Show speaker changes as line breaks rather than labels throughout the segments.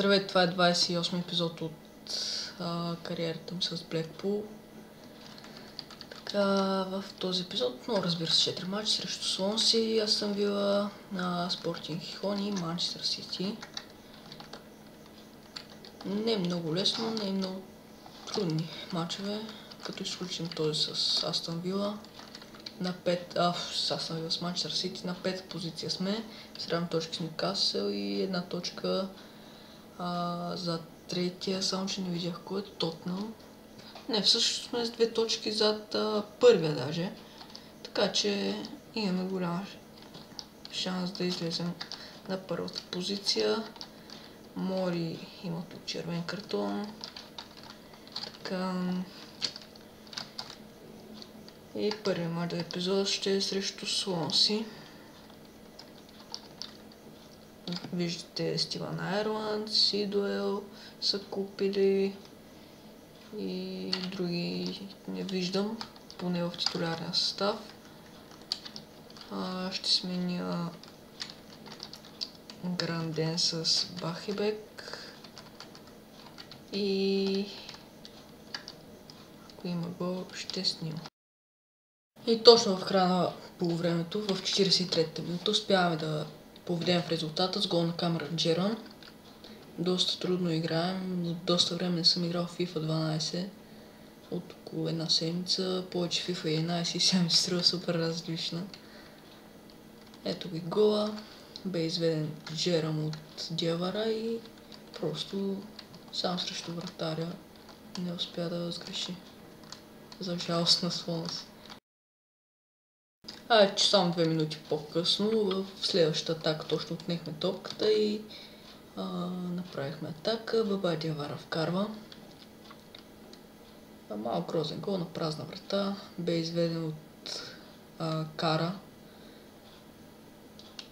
Здравейте, това е 28 епизод от кариерата ми с Блекпул. Така, в този епизод, но разбира се, 4 мача срещу Слонси, Астън Вила, Спортинг Гихон и Манчестър Сити. Не е много лесно, не е много трудни мачове, като изключим този с Астън Вила. С Астън Вила с Манчестър Сити на 5 позиция сме, с 7 точки с Нюкасъл и 1 точка за третия, само че не видях кой е Тотнъм. Не, всъщност сме с 2 точки зад първия даже. Така че имаме голям шанс да излезем на първата позиция. Мори има тук червен картон. Така. И първият мач за епизода ще е срещу Слонси. Виждате Стивън Айрланд, Сидуел са купили и други не виждам, поне в титулярния състав. Ще сменя Гранден с Бахебек и ако има гол, ще снима. И точно в края на полувремето, в 43-та минута, успяваме да поведем в резултата с гол на Камерън Джерън. Доста трудно играем, но доста време не съм играл в FIFA 12 от около една седмица. Повече FIFA 11 и сега ми се струва супер различна. Ето ги гола. Бе изведен Джеръм от Диавара и просто сам срещу вратаря не успя да сгреши. За жалост на Слонс. Че само 2 минути по-късно в следващата атака точно отнехме топката и направихме атака. Баба Диавара вкарва. Малко грозен гол на празна врата. Бе изведен от Кара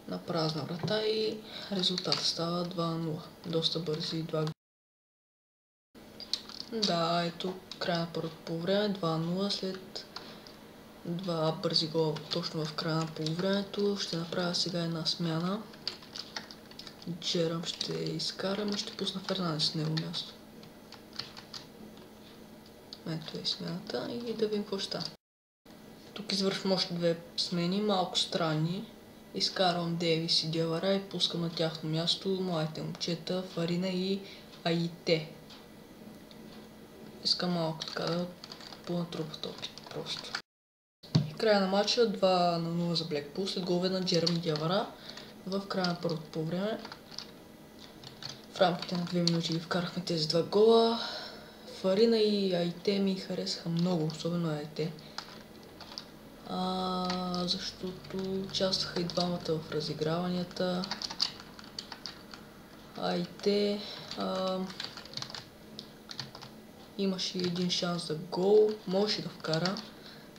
на празна врата и резултатът става 2-0. Доста бързи 2 гола. Да, ето края на първото полувреме, 2-0 след 2 бързи гола точно в края на полувремето. Ще направя сега една смяна. Джеръм ще изкарам и ще пусна Фернандес на него място. Ето е смяната и да видим какво ще стане. Тук извършвам още 2 смени, малко странни. Изкарвам Дейвис и Диавара и пускам на тяхно място младите момчета Фарина и Аите. Искам малко така да понатрупат опит просто. И края на матча 2-0 за Блекпул след голове на Джеръм и Диавара в края на първото полувреме. В рамките на 2 минути ги вкарахме тези 2 гола. Фарина и Аите ми харесаха много, особено Аите. Защото участваха и двамата в разиграванията. Аите имаше един шанс за гол, можеше да вкара,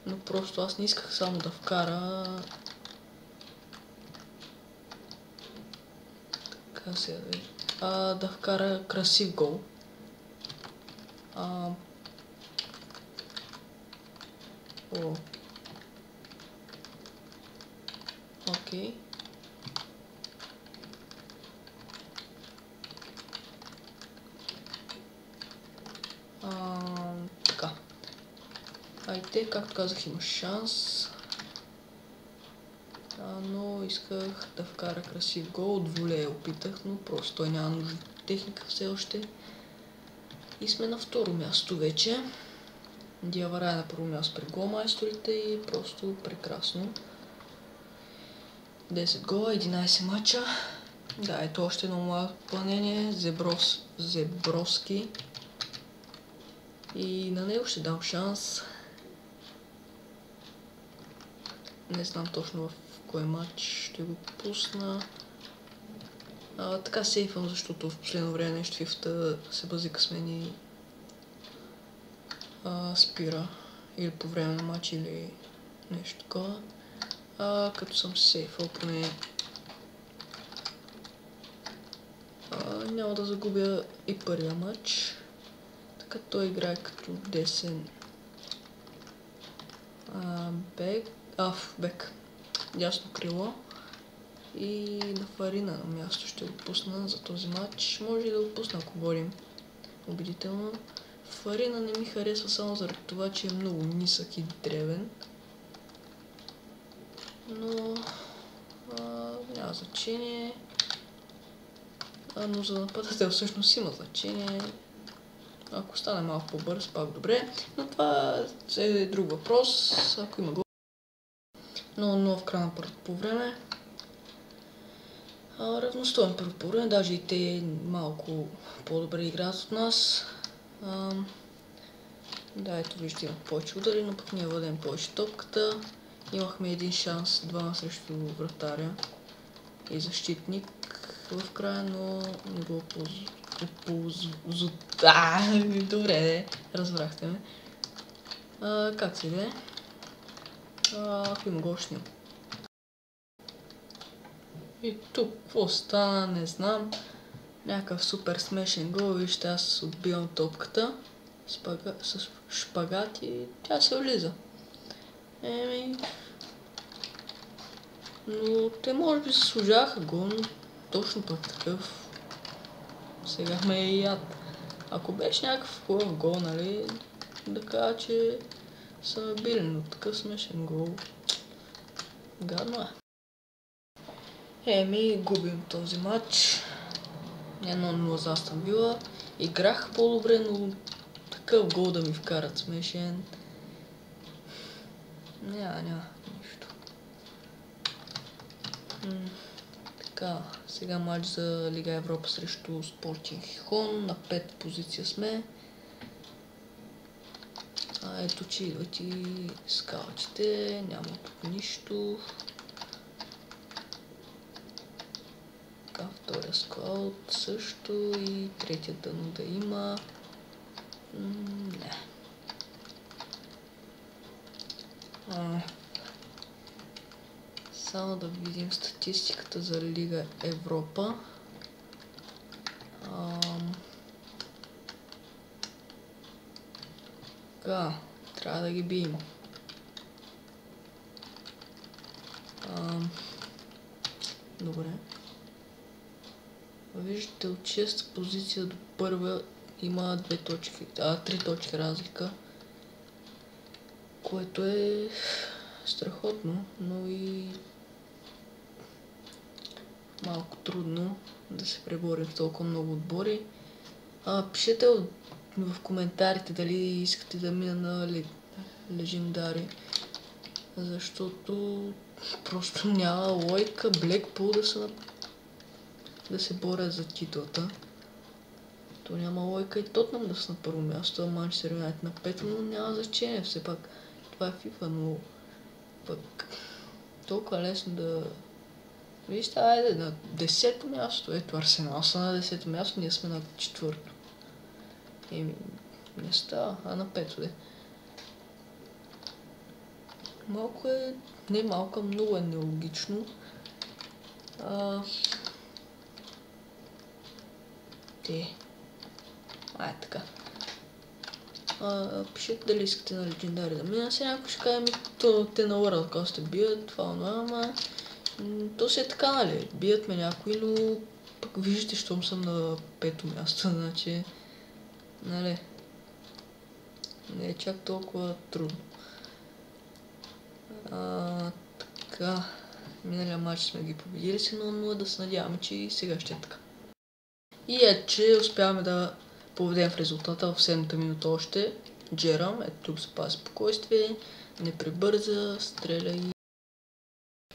но просто аз не исках само да вкара. Така се да вкара красив гол. Окей. Така. Аите, както казах, има шанс. Но исках да вкара красив гол. От волея опитах, но просто той няма нужда техника все още. И сме на второ място вече. Диавара е на първо място при голмайсторите и просто прекрасно. 10 гола, 11 мача. Да, ето още едно младо попълнение. Зеброски. И на него ще дам шанс. Не знам точно в кой матч ще го пусна. Така сейфвам, защото в последно време нещо в FIFA се базика с мен и спира. Или по време на матч, или нещо такова. Като съм сейфал, поне няма да загубя и първия матч. Така той играе като десен бек. Дясно крило. И на Фарина на място ще го пусна за този матч. Може и да го пусна, ако водим убедително. Фарина не ми харесва само заради това, че е много нисък и древен. Но няма значение. Но за нападател всъщност има значение. Ако стане малко по-бърз, пак добре. Но това е друг въпрос. Ако има гол. Но в края на първото по време. Равностоен първо по време. Даже и те малко по-добре играят от нас. Да, ето вижте, имат повече удари, но пък ние владеем повече топката. Имахме един шанс, 2 срещу вратаря и защитник в края, но не го добре, разбрахте ме. Как се иде? Ако има гол, ще има. И тук какво стана, не знам. Някакъв супер смешен гол, вижте, аз отбивам топката с шпагат и тя се влиза. Но те може би се служаха гол, но точно пък такъв. Сега ме е яд. Ако беше някакъв хубав гол, нали, да кажа, че са ме били, но такъв смешен гол. Гадно е. Губим този матч. 1-0 за Астън Вила. Играх по-добре, но такъв гол да ми вкарат смешен. Няма нищо. Така, сега матч за Лига Европа срещу Спортинг Гихон. На 5 позиция сме. Ето, че идват и скаутите. Няма тук нищо. Така, втория скаут също и третия дъно да има. Не. Само да видим статистиката за Лига Европа. Така, трябва да ги бием. Добре. Виждате, от 6 позиция до първа има 3 точки разлика. Което е страхотно, но и малко трудно да се преборим с толкова много отбори. Пишете в коментарите дали искате да мина на легендари, защото просто няма логика Блекпул да се борят за титлата. То няма логика и Тотнъм да са на първо място, а Манчестър Юнайтед на пето, но няма значение, все пак това е FIFA, но пък толкова лесно да... Вижте, айде на 10-то място, ето Арсенал са на 10-то място, ние сме на 4-то. Не става, на 5-то де. Малко е, не малко, много е нелогично. Така. Пишете дали искате на легендари да мина. Сега някой ще каже те на World Cup сте бият, това, ама то си е така, нали? Бият ме някой, но пък виждате, щом съм на 5-то място, значи, нали, не е чак толкова трудно. Така, миналия матч сме ги победили си 0-0, да се надяваме, че и сега ще е така. И че успяваме да поведем в резултата в 7-та минута още. Джерам, ето тук се пази спокойствие, не прибърза, стреля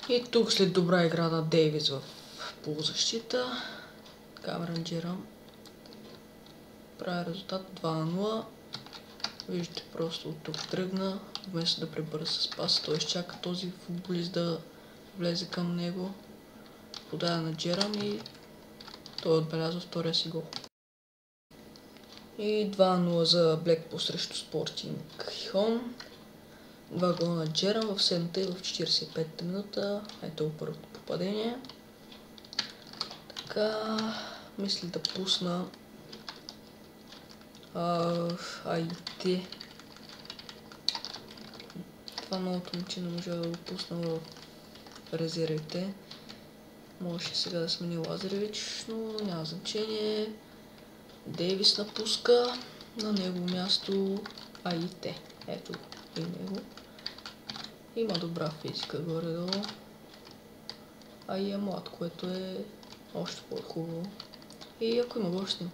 и тук след добра игра на Дейвис в полузащита, Камерън Джерам прави резултат 2-0. Виждате, просто от тук тръгна, вместо да прибърза с паса, той изчака този футболист да влезе към него, подаде на Джерам и той отбелязва втория си гол. И 2-0 за Блекпул срещу Спортинг Гихон. 2 гола на Джерам в 7-та и в 45-та минута. Ето първото попадение. Така, мисля да пусна айде. Това новото момче не може да го пусна в резервите. Можеше сега да смени Лазаревич, но няма значение. Дейвис напуска, на негово място Аите. Ето и него. Има добра физика горе-долу. А и е млад, което е още по-хубаво. И ако има го, ще снима.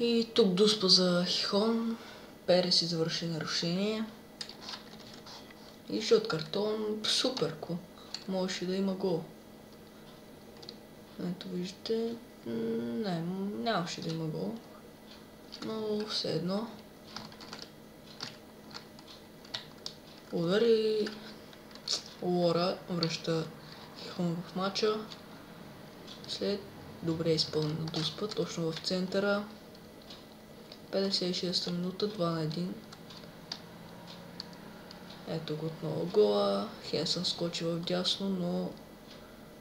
И тук дуспа за Хихон. Перес извърши нарушение. И жълт картон. Суперко. Можеше да има гол. Ето виждате. Не, нямаше да има гол. Но все едно. Удар и Лора връща Хихон в матча. След добре изпълнена дуспа, точно в центъра. 56-та минута, 2-1. Ето го отново гола. Хенсън скочи в дясно, но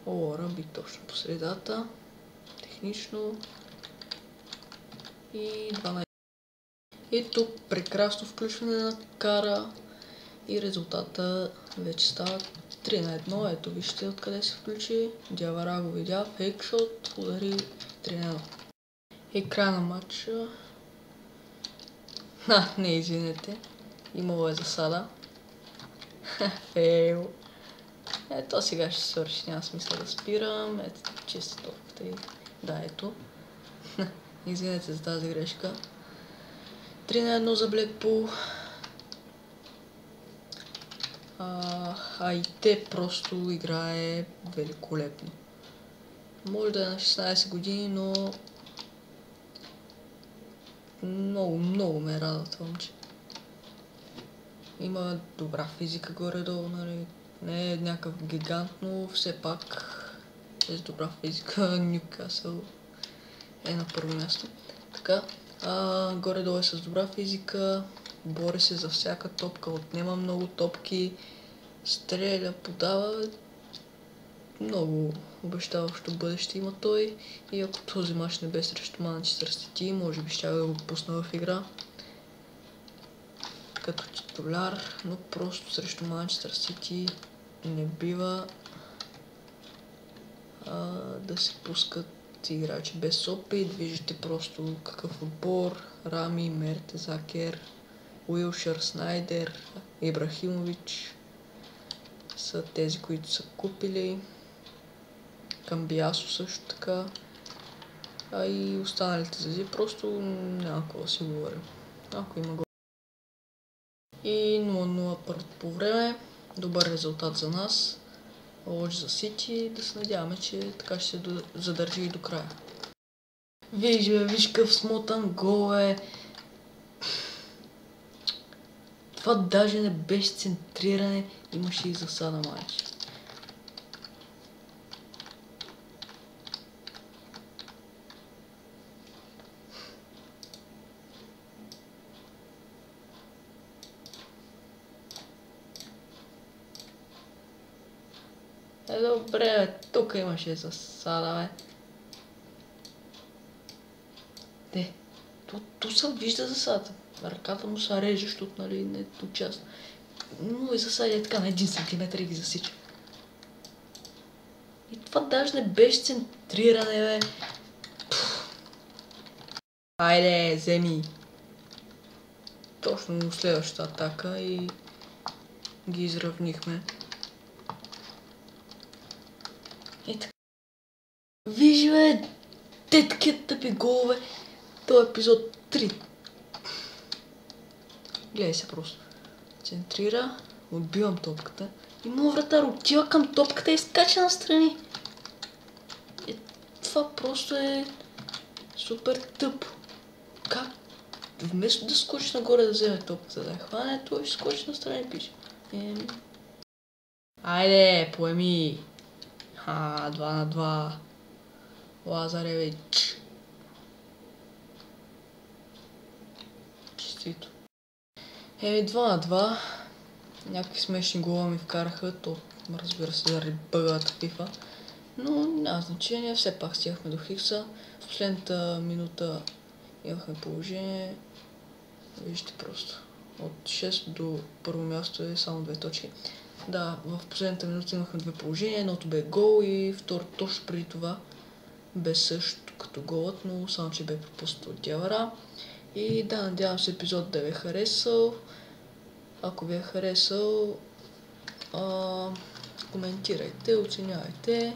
Лора би точно по средата. Технично. И 2-1. И тук прекрасно включване на Кара. И резултата вече става 3-1. Ето вижте откъде се включи. Дявара го видя. Фейкшот. Удари 3-1. И края на матча. Не, извинете. Имало е засада. Фейл. Ето сега ще свърши. Няма смисъл да спирам. Ето чиста топката и... Да, ето. Извинете за тази грешка. 3-1 за Блекпул. И те просто играе великолепно. Може да е на 16 години, но много ме радва това момче. Има добра физика горе-долу, нали? Не е някакъв гигант, но все пак е с добра физика. Нюкасъл е на първо място. Така, горе-долу е с добра физика, бори се за всяка топка, отнема много топки, стреля, подава. Много обещаващо бъдеще има той и ако този мач не бе срещу Манчестър Сити, може би ще да го пусна в игра като титуляр, но просто срещу Манчестър Сити не бива да се пускат играчи без опит. Виждате просто какъв отбор. Рами, Мертезакер, Уилшър, Снайдер, Ибрахимович са тези, които са купили. Камбиасо също така. И останалите звезди просто няма какво да си говорим. Ако има гол. И 0-0 първото по време. Добър резултат за нас. Лош за Сити. Да се надяваме, че така ще се задържи и до края. Виж какъв смотан гол е. Това даже не беше центриране. Имаше и засада майче. Добре, тук имаше засада, бе. То се вижда засада. Ръката му се реже, защото нали не участва. Но и засади е така на 1 сантиметър и ги засича. И това даже не беше центриране, бе. Айде, вземи. Точно следващата атака и ги изравнихме. И така. Виж, бе, те такива тъпи голове. Това е епизод 3. Гледай се просто. Центрира, отбивам топката. И моят вратар отива към топката и скача настрани. Това просто е супер тъпо. Как? Вместо да скочи нагоре да вземе топката да я хване, той ще скочи настрани и пише. Айде, поеми. 2-2. Лазаревич. Честито. 2-2. Някакви смешни гола ми вкараха, то разбира се заради бъгата FIFA. Но няма значение, все пак стигахме до Хикса. В последната минута имахме положение. Вижте просто. От 6 до първо място е само 2 точки. Да, в последната минута имахме две положения. Едното бе гол и второто точно преди това бе също като голът, но само че бе пропуснато от Диавара. И да, надявам се епизод да ви е харесал. Ако ви е харесал, коментирайте, оценявайте.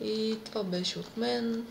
И това беше от мен.